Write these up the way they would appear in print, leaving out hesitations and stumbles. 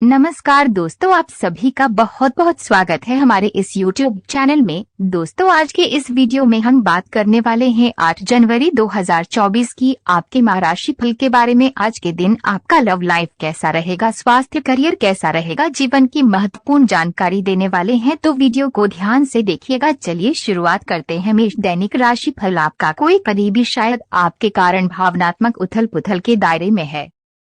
नमस्कार दोस्तों, आप सभी का बहुत बहुत स्वागत है हमारे इस YouTube चैनल में। दोस्तों, आज के इस वीडियो में हम बात करने वाले हैं 8 जनवरी 2024 की आपके माह राशि फल के बारे में। आज के दिन आपका लव लाइफ कैसा रहेगा, स्वास्थ्य, करियर कैसा रहेगा, जीवन की महत्वपूर्ण जानकारी देने वाले हैं, तो वीडियो को ध्यान से देखिएगा। चलिए शुरुआत करते हैं। मेष दैनिक राशि फल। आपका कोई करीबी शायद आपके कारण भावनात्मक उथल पुथल के दायरे में है।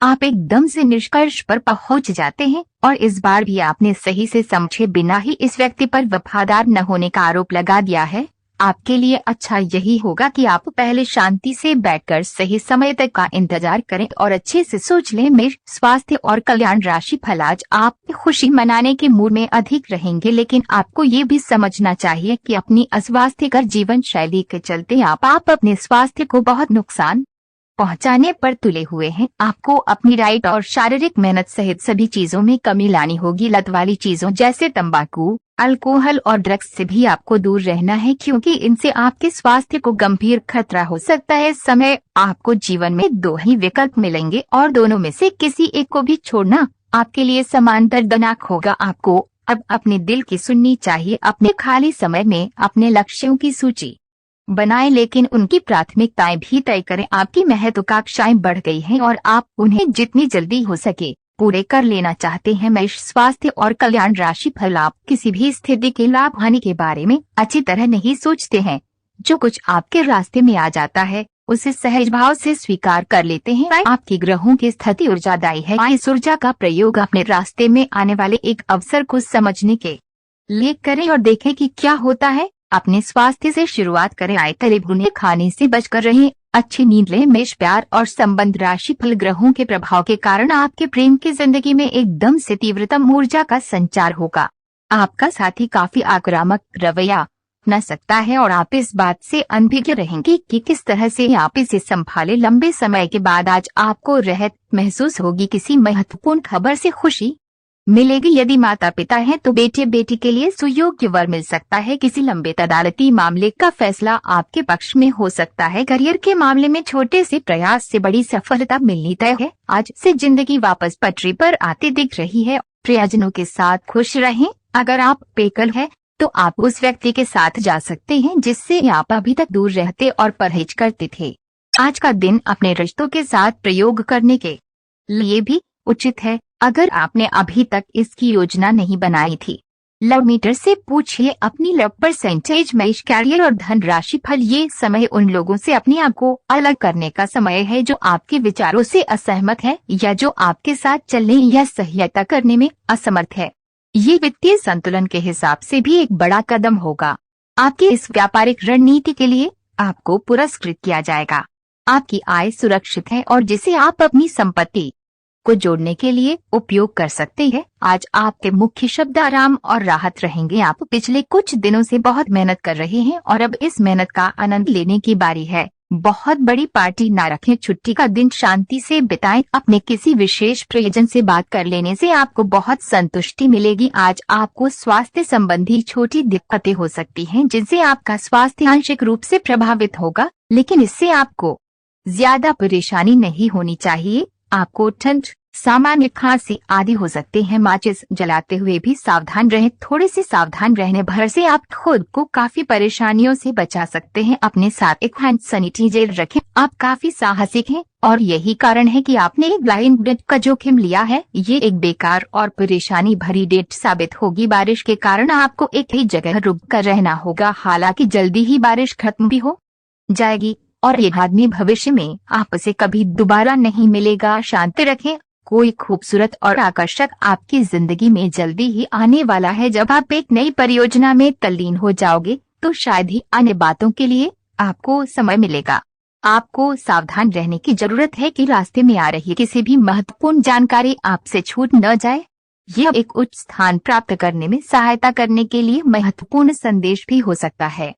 आप एकदम से निष्कर्ष पर पहुंच जाते हैं और इस बार भी आपने सही से समझे बिना ही इस व्यक्ति पर वफादार न होने का आरोप लगा दिया है। आपके लिए अच्छा यही होगा कि आप पहले शांति से बैठकर सही समय तक का इंतजार करें और अच्छे से सोच लें। मेष स्वास्थ्य और कल्याण राशि फल। आज आप खुशी मनाने के मूड में अधिक रहेंगे, लेकिन आपको ये भी समझना चाहिए कि अपनी अस्वास्थ्यकर जीवन शैली के चलते आप अपने स्वास्थ्य को बहुत नुकसान पहुंचाने पर तुले हुए हैं। आपको अपनी डाइट और शारीरिक मेहनत सहित सभी चीजों में कमी लानी होगी। लत वाली चीजों जैसे तंबाकू, अल्कोहल और ड्रग्स से भी आपको दूर रहना है, क्योंकि इनसे आपके स्वास्थ्य को गंभीर खतरा हो सकता है। समय आपको जीवन में 2 ही विकल्प मिलेंगे और दोनों में से किसी एक को भी छोड़ना आपके लिए समान दर्दनाक होगा। आपको अब अपने दिल की सुननी चाहिए। अपने खाली समय में अपने लक्ष्यों की सूची बनाएं, लेकिन उनकी प्राथमिकताएं भी तय करें। आपकी महत्वाकांक्षाएं बढ़ गई हैं और आप उन्हें जितनी जल्दी हो सके पूरे कर लेना चाहते हैं। मेष स्वास्थ्य और कल्याण राशि फल। आप किसी भी स्थिति के लाभ हानि के बारे में अच्छी तरह नहीं सोचते हैं। जो कुछ आपके रास्ते में आ जाता है उसे सहज भाव से स्वीकार कर लेते हैं। आपकी ग्रहों की स्थिति ऊर्जादायी है। इस ऊर्जा का प्रयोग अपने रास्ते में आने वाले एक अवसर को समझने के लिए करें और देखें कि क्या होता है। अपने स्वास्थ्य से शुरुआत करें। आए तले भुने खाने से बचकर रहें, अच्छी नींद लें। मेष प्यार और संबंध राशि फल। ग्रहों के प्रभाव के कारण आपके प्रेम की जिंदगी में एकदम से तीव्रतम ऊर्जा का संचार होगा। आपका साथी काफी आक्रामक रवैया अपना सकता है और आप इस बात से अनभिज्ञ रहेंगे कि किस तरह से आप इसे संभाले। लंबे समय के बाद आज आपको राहत महसूस होगी। किसी महत्वपूर्ण खबर से खुशी मिलेगी। यदि माता पिता हैं तो बेटे बेटी के लिए सुयोग्य वर मिल सकता है। किसी लंबित अदालती मामले का फैसला आपके पक्ष में हो सकता है। करियर के मामले में छोटे से प्रयास से बड़ी सफलता मिलनी तय है। आज से जिंदगी वापस पटरी पर आती दिख रही है। प्रियजनों के साथ खुश रहें। अगर आप एकल हैं तो आप उस व्यक्ति के साथ जा सकते हैं जिससे आप अभी तक दूर रहते और परहेज करते थे। आज का दिन अपने रिश्तों के साथ प्रयोग करने के लिए भी उचित है, अगर आपने अभी तक इसकी योजना नहीं बनाई थी। लव मीटर से पूछिए अपनी लव परसेंटेज। मेष कैरियर और धन राशि फल। ये समय उन लोगों से अपने आप को अलग करने का समय है जो आपके विचारों से असहमत है या जो आपके साथ चलने या सहायता करने में असमर्थ है। ये वित्तीय संतुलन के हिसाब से भी एक बड़ा कदम होगा। आपकी इस व्यापारिक रणनीति के लिए आपको पुरस्कृत किया जाएगा। आपकी आय सुरक्षित है और जिसे आप अपनी संपत्ति को जोड़ने के लिए उपयोग कर सकते हैं। आज आपके मुख्य शब्द आराम और राहत रहेंगे। आप पिछले कुछ दिनों से बहुत मेहनत कर रहे हैं और अब इस मेहनत का आनंद लेने की बारी है। बहुत बड़ी पार्टी ना रखें। छुट्टी का दिन शांति से बिताएं। अपने किसी विशेष प्रियजन से बात कर लेने से आपको बहुत संतुष्टि मिलेगी। आज आपको स्वास्थ्य संबंधी छोटी दिक्कतें हो सकती हैं जिनसे आपका स्वास्थ्य आंशिक रूप से प्रभावित होगा, लेकिन इससे आपको ज्यादा परेशानी नहीं होनी चाहिए। आपको ठंड, सामान्य खांसी आदि हो सकते हैं। माचिस जलाते हुए भी सावधान रहें। थोड़े से सावधान रहने भर से आप खुद को काफी परेशानियों से बचा सकते हैं। अपने साथ एक हैंड सैनिटाइजर रखें। आप काफी साहसिक हैं और यही कारण है कि आपने एक ब्लाइंड डेट का जोखिम लिया है। ये एक बेकार और परेशानी भरी डेट साबित होगी। बारिश के कारण आपको एक ही जगह रुक कर रहना होगा। हालांकि जल्दी ही बारिश खत्म भी हो जाएगी और ये आदमी भविष्य में आपसे कभी दोबारा नहीं मिलेगा। शांति रखें। कोई खूबसूरत और आकर्षक आपकी जिंदगी में जल्दी ही आने वाला है। जब आप एक नई परियोजना में तल्लीन हो जाओगे तो शायद ही अन्य बातों के लिए आपको समय मिलेगा। आपको सावधान रहने की जरूरत है कि रास्ते में आ रही किसी भी महत्वपूर्ण जानकारी आपसे छूट न जाए। यह एक उच्च स्थान प्राप्त करने में सहायता करने के लिए महत्वपूर्ण संदेश भी हो सकता है।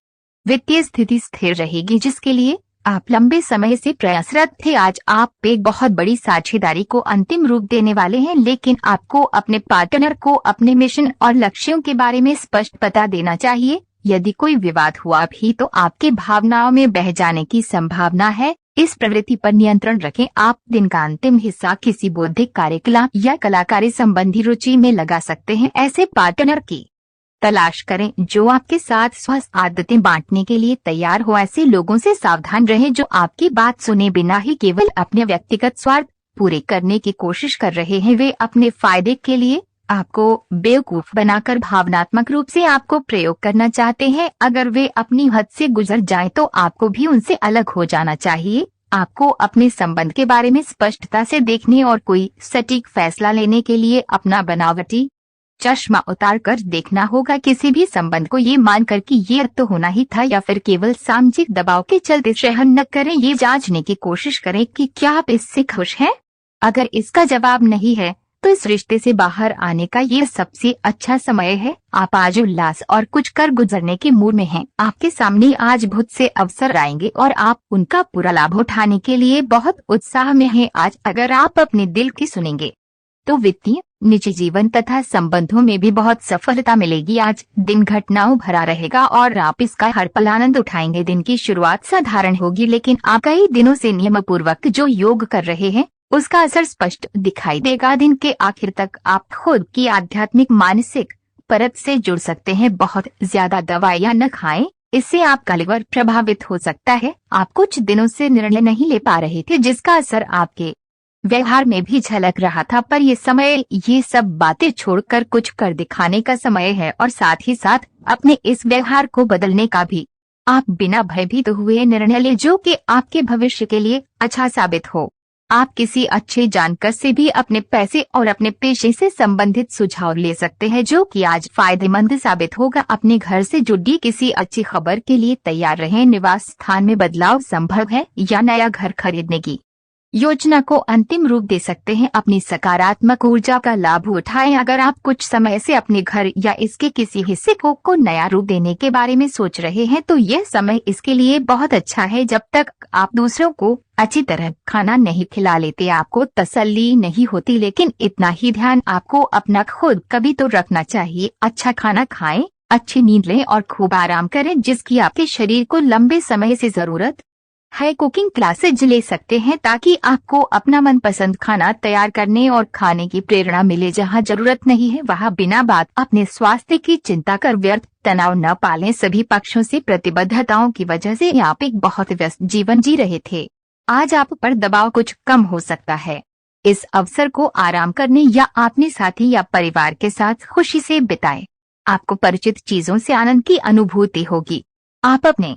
वित्तीय स्थिति स्थिर रहेगी जिसके लिए आप लंबे समय से प्रयासरत थे। आज आप एक बहुत बड़ी साझेदारी को अंतिम रूप देने वाले हैं, लेकिन आपको अपने पार्टनर को अपने मिशन और लक्ष्यों के बारे में स्पष्ट बता देना चाहिए। यदि कोई विवाद हुआ भी तो आपके भावनाओं में बह जाने की संभावना है। इस प्रवृत्ति पर नियंत्रण रखें। आप दिन का अंतिम हिस्सा किसी बौद्धिक कार्यकलाप या कलाकारी संबंधी रुचि में लगा सकते हैं। ऐसे पार्टनर की तलाश करें जो आपके साथ स्वस्थ आदतें बांटने के लिए तैयार हो। ऐसे लोगों से सावधान रहें जो आपकी बात सुने बिना ही केवल अपने व्यक्तिगत स्वार्थ पूरे करने की कोशिश कर रहे हैं। वे अपने फायदे के लिए आपको बेवकूफ बनाकर भावनात्मक रूप से आपको प्रयोग करना चाहते हैं। अगर वे अपनी हद से गुजर जाएं तो आपको भी उनसे अलग हो जाना चाहिए। आपको अपने संबंध के बारे में स्पष्टता से देखने और कोई सटीक फैसला लेने के लिए अपना बनावटी चश्मा उतार कर देखना होगा। किसी भी संबंध को ये मानकर कि ये तो होना ही था या फिर केवल सामाजिक दबाव के चलते सहन न करें। ये जांचने की कोशिश करें कि क्या आप इससे खुश हैं। अगर इसका जवाब नहीं है तो इस रिश्ते से बाहर आने का ये सबसे अच्छा समय है। आप आज उल्लास और कुछ कर गुजरने के मूड में हैं। आपके सामने आज बहुत से अवसर आएंगे और आप उनका पूरा लाभ उठाने के लिए बहुत उत्साह में हैं। आज अगर आप अपने दिल की सुनेंगे तो वित्तीय, निजी जीवन तथा संबंधों में भी बहुत सफलता मिलेगी। आज दिन घटनाओं भरा रहेगा और आप इसका हर पल आनंद उठाएंगे। दिन की शुरुआत साधारण होगी लेकिन आप कई दिनों से नियम पूर्वक जो योग कर रहे हैं उसका असर स्पष्ट दिखाई देगा। दिन के आखिर तक आप खुद की आध्यात्मिक मानसिक परत से जुड़ सकते हैं। बहुत ज्यादा दवाइयां न खाएं, इससे आपका लिवर प्रभावित हो सकता है। आप कुछ दिनों से निर्णय नहीं ले पा रहे थे जिसका असर आपके व्यवहार में भी झलक रहा था, पर ये समय ये सब बातें छोड़कर कुछ कर दिखाने का समय है और साथ ही साथ अपने इस व्यवहार को बदलने का भी। आप बिना भयभीत हुए निर्णय ले जो कि आपके भविष्य के लिए अच्छा साबित हो। आप किसी अच्छे जानकार से भी अपने पैसे और अपने पेशे से संबंधित सुझाव ले सकते हैं जो कि आज फायदेमंद साबित होगा। अपने घर से जुड़ी किसी अच्छी खबर के लिए तैयार रहें। निवास स्थान में बदलाव संभव है या नया घर खरीदने की योजना को अंतिम रूप दे सकते हैं। अपनी सकारात्मक ऊर्जा का लाभ उठाएं। अगर आप कुछ समय से अपने घर या इसके किसी हिस्से को नया रूप देने के बारे में सोच रहे हैं तो यह समय इसके लिए बहुत अच्छा है। जब तक आप दूसरों को अच्छी तरह खाना नहीं खिला लेते आपको तसल्ली नहीं होती, लेकिन इतना ही ध्यान आपको अपना खुद कभी तो रखना चाहिए। अच्छा खाना खाएं, अच्छी नींद लें और खूब आराम करें जिसकी आपके शरीर को लंबे समय से जरूरत है। कुकिंग क्लासेज ले सकते हैं ताकि आपको अपना मनपसंद खाना तैयार करने और खाने की प्रेरणा मिले। जहां जरूरत नहीं है वहां बिना बात अपने स्वास्थ्य की चिंता कर व्यर्थ तनाव न पालें। सभी पक्षों से प्रतिबद्धताओं की वजह से आप एक बहुत व्यस्त जीवन जी रहे थे। आज आप पर दबाव कुछ कम हो सकता है। इस अवसर को आराम करने या अपने साथी या परिवार के साथ खुशी से बिताएं। आपको परिचित चीजों से आनंद की अनुभूति होगी। आप अपने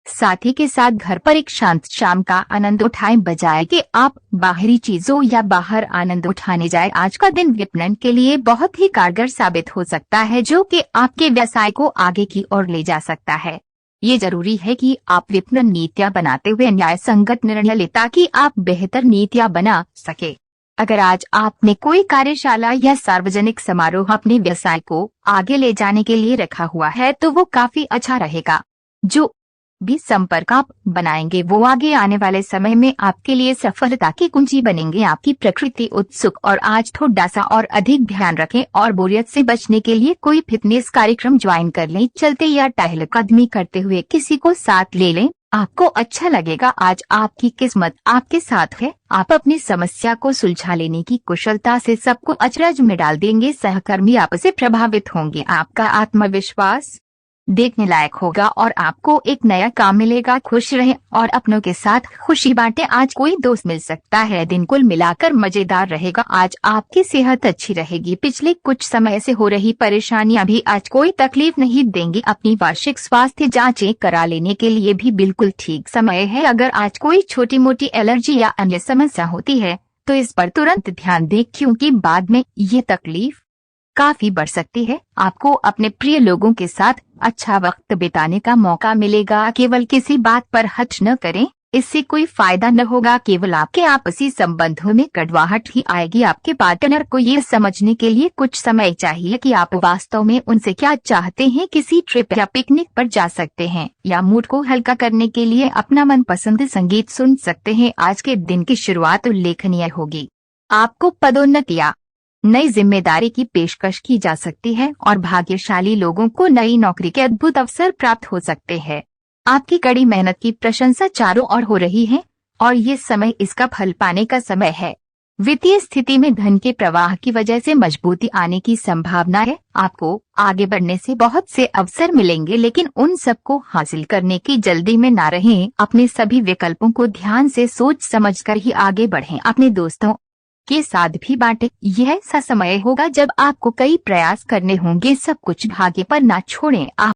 साथी के साथ घर पर एक शांत शाम का आनंद उठाएं बजाय कि आप बाहरी चीजों या बाहर आनंद उठाने जाएं। आज का दिन विपणन के लिए बहुत ही कारगर साबित हो सकता है जो कि आपके व्यवसाय को आगे की ओर ले जा सकता है। ये जरूरी है कि आप विपणन नीतियां बनाते हुए न्याय संगत निर्णय लें ताकि आप बेहतर नीतियां बना सके। अगर आज आपने कोई कार्यशाला या सार्वजनिक समारोह अपने व्यवसाय को आगे ले जाने के लिए रखा हुआ है तो वो काफी अच्छा रहेगा। जो भी संपर्क आप बनाएंगे वो आगे आने वाले समय में आपके लिए सफलता की कुंजी बनेंगे। आपकी प्रकृति उत्सुक और आज थोड़ा सा और अधिक ध्यान रखें और बोरियत से बचने के लिए कोई फिटनेस कार्यक्रम ज्वाइन कर लें। चलते या टहलकदमी करते हुए किसी को साथ ले लें, आपको अच्छा लगेगा। आज आपकी किस्मत आपके साथ है। आप अपनी समस्या को सुलझा लेने की कुशलता से सबको अचरज में डाल देंगे। सहकर्मी आपसे प्रभावित होंगे। आपका आत्मविश्वास देखने लायक होगा और आपको एक नया काम मिलेगा। खुश रहें और अपनों के साथ खुशी बांटें। आज कोई दोस्त मिल सकता है। दिन कुल मिलाकर मजेदार रहेगा। आज आपकी सेहत अच्छी रहेगी। पिछले कुछ समय से हो रही परेशानियां भी आज कोई तकलीफ नहीं देंगी। अपनी वार्षिक स्वास्थ्य जांचें करा लेने के लिए भी बिल्कुल ठीक समय है। अगर आज कोई छोटी मोटी एलर्जी या अन्य समस्या होती है तो इस पर तुरंत ध्यान दें क्योंकि बाद में ये तकलीफ काफी बढ़ सकती है। आपको अपने प्रिय लोगों के साथ अच्छा वक्त बिताने का मौका मिलेगा। केवल किसी बात पर हट न करें, इससे कोई फायदा न होगा। केवल आपके आपसी संबंधों में कड़वाहट ही आएगी। आपके पार्टनर को ये समझने के लिए कुछ समय चाहिए कि आप वास्तव में उनसे क्या चाहते हैं। किसी ट्रिप या पिकनिक पर जा सकते हैं या मूड को हल्का करने के लिए अपना मनपसंद संगीत सुन सकते हैं। आज के दिन की शुरुआत उल्लेखनीय होगी। आपको पदोन्नतियां, नई जिम्मेदारी की पेशकश की जा सकती है और भाग्यशाली लोगों को नई नौकरी के अद्भुत अवसर प्राप्त हो सकते हैं। आपकी कड़ी मेहनत की प्रशंसा चारों ओर हो रही है। और ये समय इसका फल पाने का समय है। वित्तीय स्थिति में धन के प्रवाह की वजह से मजबूती आने की संभावना है। आपको आगे बढ़ने से बहुत से अवसर मिलेंगे, लेकिन उन सबको हासिल करने की जल्दी में ना रहें। अपने सभी विकल्पों को ध्यान से सोच समझकर ही आगे बढ़ें। अपने दोस्तों के साथ भी बांटें। यह ऐसा समय होगा जब आपको कई प्रयास करने होंगे। सब कुछ भाग्य पर ना छोड़ें। आप